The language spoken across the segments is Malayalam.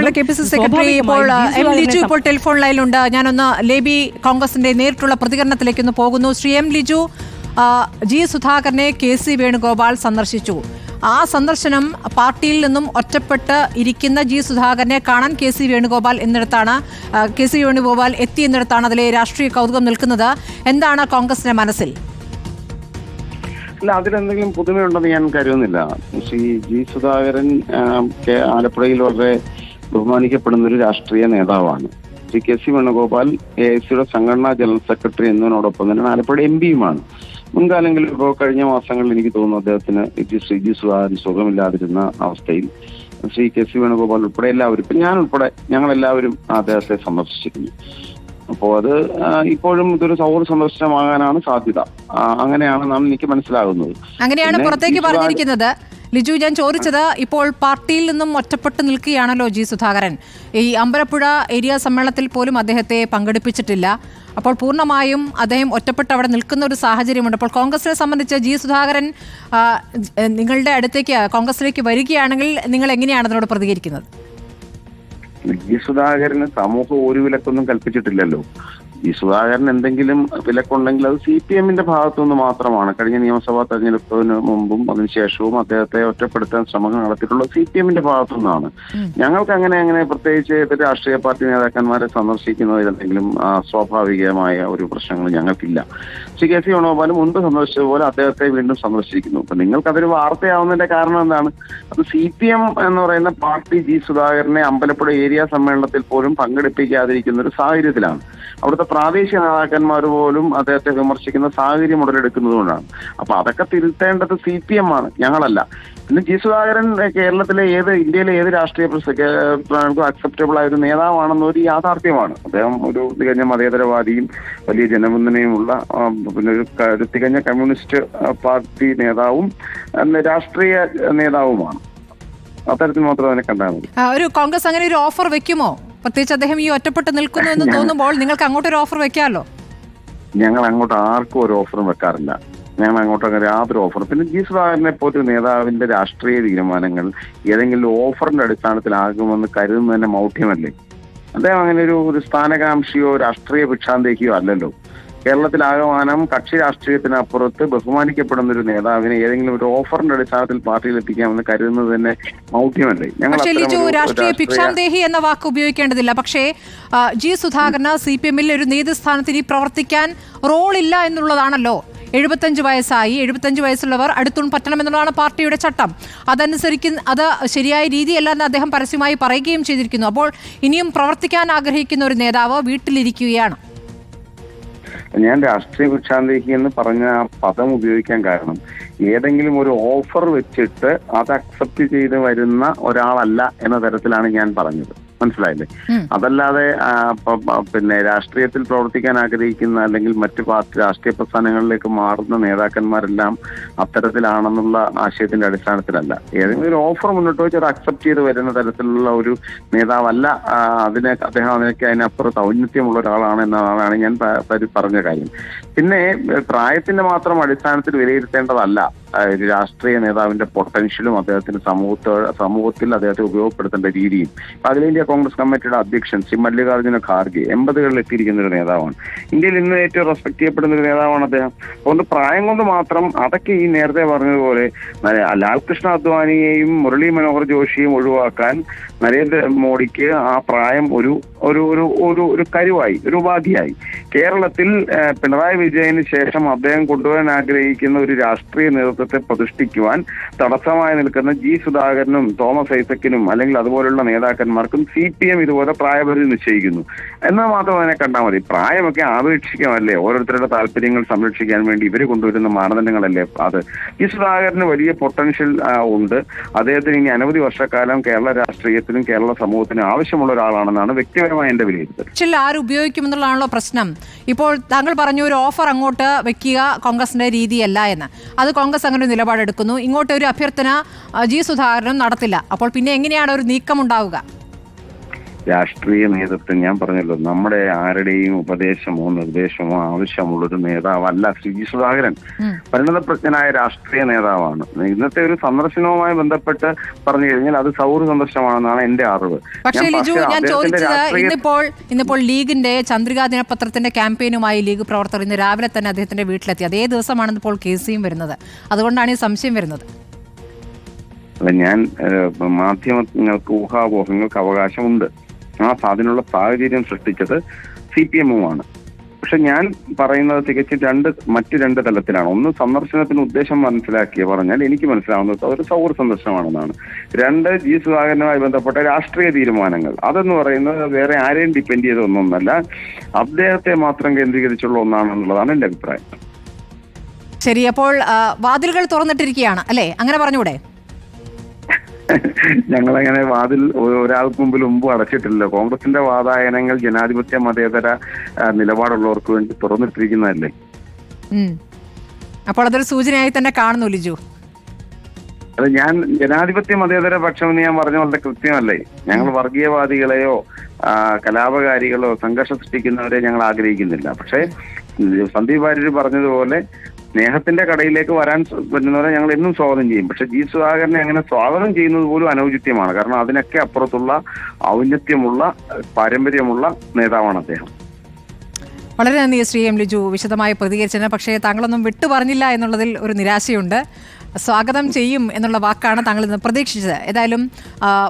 കേരള KPCC സെക്രട്ടറി ഇപ്പോൾ എം ലിജു ഇപ്പോൾ ടെലിഫോൺ ലൈനിലുണ്ട്. ഞാനൊന്ന് ലേബി കോൺഗ്രസിന്റെ നേരിട്ടുള്ള പ്രതികരണത്തിലേക്ക് ഒന്ന് പോകുന്നു. ശ്രീ എം ലിജു, ജി സുധാകരനെ KC വേണുഗോപാൽ സന്ദർശിച്ചു. ആ സന്ദർശനം പാർട്ടിയിൽ നിന്നും ഒറ്റപ്പെട്ട് ഇരിക്കുന്ന ജി സുധാകരനെ കാണാൻ KC വേണുഗോപാൽ എത്തിയെന്നിടത്താണ് അതിലെ രാഷ്ട്രീയ കൗതുകം നിൽക്കുന്നത്. എന്താണ് കോൺഗ്രസിന്റെ മനസ്സിൽ? അല്ല, അതിലെന്തെങ്കിലും പുതുമയുണ്ടെന്ന് ഞാൻ കരുതുന്നില്ല. ശ്രീ ജി സുധാകരൻ ആലപ്പുഴയിൽ വളരെ ബഹുമാനിക്കപ്പെടുന്ന ഒരു രാഷ്ട്രീയ നേതാവാണ്. ശ്രീ KC വേണുഗോപാൽ AICയുടെ സംഘടനാ ജനറൽ സെക്രട്ടറി എന്നതിനോടൊപ്പം തന്നെ ആലപ്പുഴ MP-യുമാണ്. മുൻകാലങ്ങളിൽ ഇപ്പോൾ കഴിഞ്ഞ മാസങ്ങളിൽ എനിക്ക് തോന്നുന്നു അദ്ദേഹത്തിന് ശ്രീ ജി സുധാകരൻ സുഖമില്ലാതിരുന്ന അവസ്ഥയിൽ ശ്രീ KC വേണുഗോപാൽ ഉൾപ്പെടെ എല്ലാവരും, ഇപ്പം ഞാൻ ഉൾപ്പെടെ ഞങ്ങളെല്ലാവരും അദ്ദേഹത്തെ സന്ദർശിച്ചിരുന്നു. അപ്പോൾ അത് ഇപ്പോഴും ഇതൊരു സൗഹൃദ സന്ദർശനമാകാനാണ് സാധ്യത. അങ്ങനെയാണെന്നാണ് എനിക്ക് മനസ്സിലാകുന്നത്. അങ്ങനെയാണ് പുറത്തേക്ക് പറഞ്ഞിരിക്കുന്നത്. ലിജു, ഞാൻ ചോദിച്ചത്, ഇപ്പോൾ പാർട്ടിയിൽ നിന്നും ഒറ്റപ്പെട്ട് നിൽക്കുകയാണല്ലോ ജി സുധാകരൻ. ഈ അമ്പലപ്പുഴ ഏരിയ സമ്മേളനത്തിൽ പോലും അദ്ദേഹത്തെ പങ്കെടുപ്പിച്ചിട്ടില്ല. അപ്പോൾ പൂർണ്ണമായും അദ്ദേഹം ഒറ്റപ്പെട്ട് അവിടെ നിൽക്കുന്ന ഒരു സാഹചര്യമുണ്ട്. അപ്പോൾ കോൺഗ്രസിനെ സംബന്ധിച്ച് ജി സുധാകരൻ നിങ്ങളുടെ അടുത്തേക്ക് കോൺഗ്രസിലേക്ക് വരികയാണെങ്കിൽ നിങ്ങൾ എങ്ങനെയാണ് അതിനോട് പ്രതികരിക്കുന്നത്? ജി സുധാകരന് സമൂഹം ഒരു വിലക്കൊന്നും കൽപ്പിച്ചിട്ടില്ലല്ലോ. ഈ സുധാകരൻ എന്തെങ്കിലും വിലക്കുണ്ടെങ്കിൽ അത് CPM-ന്റെ ഭാഗത്തുനിന്ന് മാത്രമാണ്. കഴിഞ്ഞ നിയമസഭാ തെരഞ്ഞെടുപ്പിന് മുമ്പും അതിനുശേഷവും അദ്ദേഹത്തെ ഒറ്റപ്പെടുത്താൻ ശ്രമങ്ങൾ നടത്തിയിട്ടുള്ളത് CPM-ന്റെ ഭാഗത്തുനിന്നാണ്. ഞങ്ങൾക്ക് അങ്ങനെ പ്രത്യേകിച്ച് ഏതൊരു രാഷ്ട്രീയ പാർട്ടി നേതാക്കന്മാരെ സന്ദർശിക്കുന്നതിൽ എന്തെങ്കിലും സ്വാഭാവികമായ ഒരു പ്രശ്നങ്ങൾ ഞങ്ങൾക്കില്ല. ശ്രീ KC വേണുഗോപാൽ മുൻപ് സന്ദർശിച്ചതുപോലെ അദ്ദേഹത്തെ വീണ്ടും സന്ദർശിക്കുന്നു. അപ്പൊ നിങ്ങൾക്കതൊരു വാർത്തയാവുന്നതിന്റെ കാരണം എന്താണ്? അത് CPM എന്ന് പറയുന്ന പാർട്ടി ജി സുധാകരനെ അമ്പലപ്പുഴ ഏരിയ സമ്മേളനത്തിൽ പോലും പങ്കെടുപ്പിക്കാതിരിക്കുന്ന ഒരു സാഹചര്യത്തിലാണ്. അവിടുത്തെ പ്രാദേശിക നേതാക്കന്മാർ പോലും അദ്ദേഹത്തെ വിമർശിക്കുന്ന സാഹചര്യം ഉടലെടുക്കുന്നതുകൊണ്ടാണ്. അപ്പൊ അതൊക്കെ തിരുത്തേണ്ടത് CPM ആണ്, ഞങ്ങളല്ല. പിന്നെ ജി സുധാകരൻ കേരളത്തിലെ ഇന്ത്യയിലെ ഏത് രാഷ്ട്രീയ അക്സെപ്റ്റബിൾ ആയ ഒരു നേതാവാണെന്നൊരു യാഥാർത്ഥ്യമാണ്. അദ്ദേഹം ഒരു തികഞ്ഞ മതേതരവാദിയും വലിയ ജനപിന്തുണയുമുള്ള പിന്നെ ഒരു തികഞ്ഞ കമ്മ്യൂണിസ്റ്റ് പാർട്ടി നേതാവും രാഷ്ട്രീയ നേതാവുമാണ്. അത്തരത്തിൽ മാത്രം അതിനെ കണ്ടാൽ മതി. ഒരു കോൺഗ്രസ് അങ്ങനെ ഒരു ഓഫർ വെക്കുമോ? പ്രത്യേകിച്ച് അദ്ദേഹം ഈ ഒറ്റപ്പെട്ട് നിൽക്കുന്നു എന്ന് തോന്നുമ്പോൾ നിങ്ങൾക്ക് അങ്ങോട്ടൊരു ഓഫർ വെക്കാമല്ലോ. ഞങ്ങൾ അങ്ങോട്ട് ആർക്കും ഒരു ഓഫറും വെക്കാറില്ല. ഞങ്ങൾ അങ്ങോട്ട് അങ്ങനെ യാതൊരു ഓഫർ. പിന്നെ ജി സുധാകരനെ പോലൊരു നേതാവിന്റെ രാഷ്ട്രീയ തീരുമാനങ്ങൾ ഏതെങ്കിലും ഓഫറിന്റെ അടിസ്ഥാനത്തിലാകുമെന്ന് കരുതുന്നതിന്റെ മൗഢ്യമല്ലേ? അദ്ദേഹം അങ്ങനെ ഒരു സ്ഥാനകാംക്ഷിയോ രാഷ്ട്രീയ ഭിക്ഷാന്തേഹിയോ അല്ലല്ലോ. കേരളത്തിലാകമാനം കക്ഷി രാഷ്ട്രീയത്തിനപ്പുറത്ത് ബഹുമാനിക്കപ്പെടുന്ന ഒരു നേതാവിനെ ഏതെങ്കിലും ഒരു ഓഫറിന്റെ അടിസ്ഥാനത്തിൽ പാർട്ടിയിൽ എത്തിക്കാമെന്ന് കരുതുന്നത് തന്നെ മൗഢ്യമല്ലേ? രാഷ്ട്രീയ ഭിക്ഷാന്തേഹി എന്ന വാക്ക് ഉപയോഗിക്കേണ്ടതില്ല. പക്ഷേ ജി സുധാകരന് CPM-ൽ ഒരു നേതൃസ്ഥാനത്ത് ഇനി പ്രവർത്തിക്കാൻ റോളില്ല എന്നുള്ളതാണല്ലോ. 75 വയസ്സായി. 75 വയസ്സുള്ളവർ അടുത്തും പറ്റണം എന്നുള്ളതാണ് പാർട്ടിയുടെ ചട്ടം. അത് ശരിയായ രീതിയല്ല എന്ന് അദ്ദേഹം പരസ്യമായി പറയുകയും ചെയ്തിരിക്കുന്നു. അപ്പോൾ ഇനിയും പ്രവർത്തിക്കാൻ ആഗ്രഹിക്കുന്ന ഒരു നേതാവ് വീട്ടിലിരിക്കുകയാണ്. ഞാൻ രാഷ്ട്രീയ ഭിക്ഷാന്തേഹി എന്ന് പറഞ്ഞ പദം ഉപയോഗിക്കാൻ കാരണം ഏതെങ്കിലും ഒരു ഓഫർ വെച്ചിട്ട് അത് അക്സെപ്റ്റ് ചെയ്ത് വരുന്ന ഒരാളല്ല എന്ന തരത്തിലാണ് ഞാൻ പറഞ്ഞത്. മനസ്സിലായില്ലേ? അതല്ലാതെ പിന്നെ രാഷ്ട്രീയത്തിൽ പ്രവർത്തിക്കാൻ ആഗ്രഹിക്കുന്ന അല്ലെങ്കിൽ മറ്റു പാർട്ടി രാഷ്ട്രീയ പ്രസ്ഥാനങ്ങളിലേക്ക് മാറുന്ന നേതാക്കന്മാരെല്ലാം അത്തരത്തിലാണെന്നുള്ള ആശയത്തിന്റെ അടിസ്ഥാനത്തിലല്ല. ഏതെങ്കിലും ഒരു ഓഫർ മുന്നോട്ട് വെച്ച് അത് അക്സെപ്റ്റ് ചെയ്ത് വരുന്ന തരത്തിലുള്ള ഒരു നേതാവല്ല. അദ്ദേഹം അതിനപ്പുറത്ത് ഔന്നത്യമുള്ള ഒരാളാണ് എന്നതാണ് ഞാൻ പറഞ്ഞ കാര്യം. പിന്നെ പ്രായത്തിന്റെ മാത്രം അടിസ്ഥാനത്തിൽ വിലയിരുത്തേണ്ടതല്ല ഒരു രാഷ്ട്രീയ നേതാവിന്റെ പൊട്ടൻഷ്യലും അദ്ദേഹത്തിന്റെ സമൂഹത്തിൽ അദ്ദേഹത്തെ ഉപയോഗപ്പെടുത്തേണ്ട രീതിയും. അഖിലേന്ത്യാ കോൺഗ്രസ് കമ്മിറ്റിയുടെ അധ്യക്ഷൻ ശ്രീ മല്ലികാർജ്ജുന ഖാർഗെ 80കളിൽ എത്തിയിരിക്കുന്ന ഒരു നേതാവാണ്. ഇന്ത്യയിൽ ഇന്ന് ഏറ്റവും റെസ്പെക്ട് ചെയ്യപ്പെടുന്ന ഒരു നേതാവാണ് അദ്ദേഹം. അതുകൊണ്ട് പ്രായം കൊണ്ട് മാത്രം അതൊക്കെ ഈ നേരത്തെ പറഞ്ഞതുപോലെ ലാൽകൃഷ്ണ അദ്വാനിയെയും മുരളി മനോഹർ ജോഷിയെയും ഒഴിവാക്കാൻ നരേന്ദ്രമോദിക്ക് ആ പ്രായം ഒരു കരുവായി, ഒരു ഉപാധിയായി. കേരളത്തിൽ പിണറായി വിജയന് ശേഷം അദ്ദേഹം കൊണ്ടുവരാൻ ആഗ്രഹിക്കുന്ന ഒരു രാഷ്ട്രീയ നേതൃത്വത്തെ പ്രതിഷ്ഠിക്കുവാൻ തടസ്സമായി നിൽക്കുന്ന ജി സുധാകരനും തോമസ് ഐസക്കിനും അല്ലെങ്കിൽ അതുപോലുള്ള നേതാക്കന്മാർക്കും CPM ഇതുപോലെ പ്രായപരിധി നിശ്ചയിക്കുന്നു. എന്നാൽ മാത്രം അതിനെ കണ്ടാൽ മതി. പ്രായമൊക്കെ ആപേക്ഷിക്കാമല്ലേ? ഓരോരുത്തരുടെ താല്പര്യങ്ങൾ സംരക്ഷിക്കാൻ വേണ്ടി ഇവർ കൊണ്ടുവരുന്ന മാനദണ്ഡങ്ങളല്ലേ അത്? ജി സുധാകരന് വലിയ പൊട്ടൻഷ്യൽ ഉണ്ട്. അദ്ദേഹത്തിന് ഇനി അനവധി വർഷക്കാലം കേരള രാഷ്ട്രീയത്തിനും കേരള സമൂഹത്തിനും ആവശ്യമുള്ള ഒരാളാണെന്നാണ് വ്യക്തിപരമായ എന്റെ വിലയിരുത്തൽ. ആര് ഉപയോഗിക്കുമെന്നുള്ളതാണല്ലോ പ്രശ്നം. ഇപ്പോൾ താങ്കൾ പറഞ്ഞു ഒരു ഓഫർ അങ്ങോട്ട് വെക്കുക കോൺഗ്രസിന്റെ രീതിയല്ല എന്ന്. അത് കോൺഗ്രസ് അങ്ങനെ നിലപാടെടുക്കുന്നു. ഇങ്ങോട്ട് ഒരു അഭ്യർത്ഥന ജി സുധാകരനും നടത്തില്ല. അപ്പോൾ പിന്നെ എങ്ങനെയാണ് ഒരു നീക്കം ഉണ്ടാവുക? രാഷ്ട്രീയ നേതൃത്വം ഞാൻ പറഞ്ഞല്ലോ, നമ്മുടെ ആരുടെയും ഉപദേശമോ നിർദ്ദേശമോ ആവശ്യമുള്ളൊരു നേതാവല്ല ശ്രീ ജി സുധാകരൻ. പരിണതപ്രജ്ഞനായ രാഷ്ട്രീയ നേതാവാണ്. ഇന്നത്തെ ഒരു സന്ദർശനവുമായി ബന്ധപ്പെട്ട് പറഞ്ഞു കഴിഞ്ഞാൽ അത് സൗഹൃദ സന്ദർശനമാണെന്നാണ് എന്റെ അറിവ്. പക്ഷേ ലിജു, ഞാൻ ചോദിച്ചത് ഇന്നിപ്പോൾ ലീഗിന്റെ ചന്ദ്രികാ ദിനപത്രത്തിന്റെ ക്യാമ്പയിനുമായി ലീഗ് പ്രവർത്തകർ ഇന്ന് രാവിലെ തന്നെ അദ്ദേഹത്തിന്റെ വീട്ടിലെത്തി. അതേ ദിവസമാണ് ഇപ്പോൾ കേസിയും വരുന്നത്. അതുകൊണ്ടാണ് ഈ സംശയം വരുന്നത്. ഞാൻ മാധ്യമങ്ങൾക്ക് ഊഹാപോഹങ്ങൾക്ക് അവകാശമുണ്ട്. അതിനുള്ള സാഹചര്യം സൃഷ്ടിച്ചത് CPM-ഉമാണ്. പക്ഷെ ഞാൻ പറയുന്നത് തികച്ചും മറ്റു രണ്ട് തലത്തിലാണ്. ഒന്ന്, സന്ദർശനത്തിന് ഉദ്ദേശം പറഞ്ഞാൽ എനിക്ക് മനസ്സിലാവുന്നത് ഒരു സൗഹൃദ സന്ദർശനമാണെന്നാണ്. രണ്ട്, ജി സുധാകരനുമായി ബന്ധപ്പെട്ട രാഷ്ട്രീയ തീരുമാനങ്ങൾ. അതെന്ന് പറയുന്നത് വേറെ ആരെയും ഡിപ്പെൻഡ് ചെയ്ത ഒന്നൊന്നല്ല, അദ്ദേഹത്തെ മാത്രം കേന്ദ്രീകരിച്ചുള്ള ഒന്നാണെന്നുള്ളതാണ് എന്റെ അഭിപ്രായം. ശരി, അപ്പോൾ വാതിലുകൾ തുറന്നിട്ടിരിക്കുകയാണ് അല്ലേ, അങ്ങനെ പറഞ്ഞൂടെ? ഞങ്ങളങ്ങനെ വാതിൽ ഒരാൾക്ക് മുമ്പ് അടച്ചിട്ടില്ല. കോൺഗ്രസിന്റെ വാതായനങ്ങൾ ജനാധിപത്യ മതേതര നിലപാടുള്ളവർക്ക് വേണ്ടി തുറന്നിട്ടിരിക്കുന്നതല്ലേ. അപ്പോൾ അതൊരു സൂചനയായി തന്നെ കാണുന്നു ലിജു. അത് ഞാൻ ജനാധിപത്യ മതേതര പക്ഷം എന്ന് ഞാൻ പറഞ്ഞ വളരെ കൃത്യമല്ലേ. ഞങ്ങൾ വർഗീയവാദികളെയോ കലാപകാരികളോ സംഘർഷം സൃഷ്ടിക്കുന്നവരെ ഞങ്ങൾ ആഗ്രഹിക്കുന്നില്ല. പക്ഷേ സന്ദീപ് വാര്യർ പറഞ്ഞതുപോലെ സ്നേഹത്തിന്റെ കടയിലേക്ക് വരാൻ പറ്റുന്നവരെ ഞങ്ങൾ എന്നും സ്വാഗതം ചെയ്യും. പക്ഷെ ജി സുധാകരനെ അങ്ങനെ സ്വാഗതം ചെയ്യുന്നത് പോലും അനൗചിത്യമാണ്. കാരണം അതിനൊക്കെ അപ്പുറത്തുള്ള ഔന്നത്യമുള്ള പാരമ്പര്യമുള്ള നേതാവാണ് അദ്ദേഹം. വളരെ നന്ദി ശ്രീ എം ലിജു വിശദമായി പ്രതികരിച്ചതിന്. പക്ഷേ താങ്കളൊന്നും വിട്ടു പറഞ്ഞില്ല എന്നുള്ളതിൽ ഒരു നിരാശയുണ്ട്. സ്വാഗതം ചെയ്യും എന്നുള്ള വാക്കാണ് താങ്കൾ ഇന്ന് പ്രതീക്ഷിച്ചത്. ഏതായാലും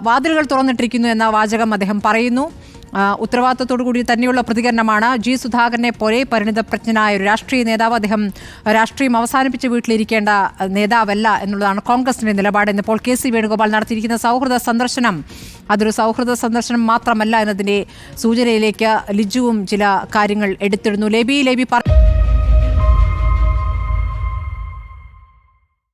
വാതിലുകൾ തുറന്നിട്ടിരിക്കുന്നു എന്ന വാചകം അദ്ദേഹം പറയുന്നു. ഉത്തരവാദിത്തത്തോടു കൂടി തന്നെയുള്ള പ്രതികരണമാണ്. ജി സുധാകരനെ പോലെ പരിണിതപ്രജ്ഞനായ ഒരു രാഷ്ട്രീയ നേതാവ്. അദ്ദേഹം രാഷ്ട്രീയം അവസാനിപ്പിച്ച് വീട്ടിലിരിക്കേണ്ട നേതാവല്ല എന്നുള്ളതാണ് കോൺഗ്രസിന്റെ നിലപാട്. ഇന്നിപ്പോൾ KC വേണുഗോപാൽ നടത്തിയിരിക്കുന്ന സൗഹൃദ സന്ദർശനം അതൊരു സൗഹൃദ സന്ദർശനം മാത്രമല്ല എന്നതിന്റെ സൂചനയിലേക്ക് ലിജുവും ചില കാര്യങ്ങൾ എടുത്തിടുന്നു. ലേബി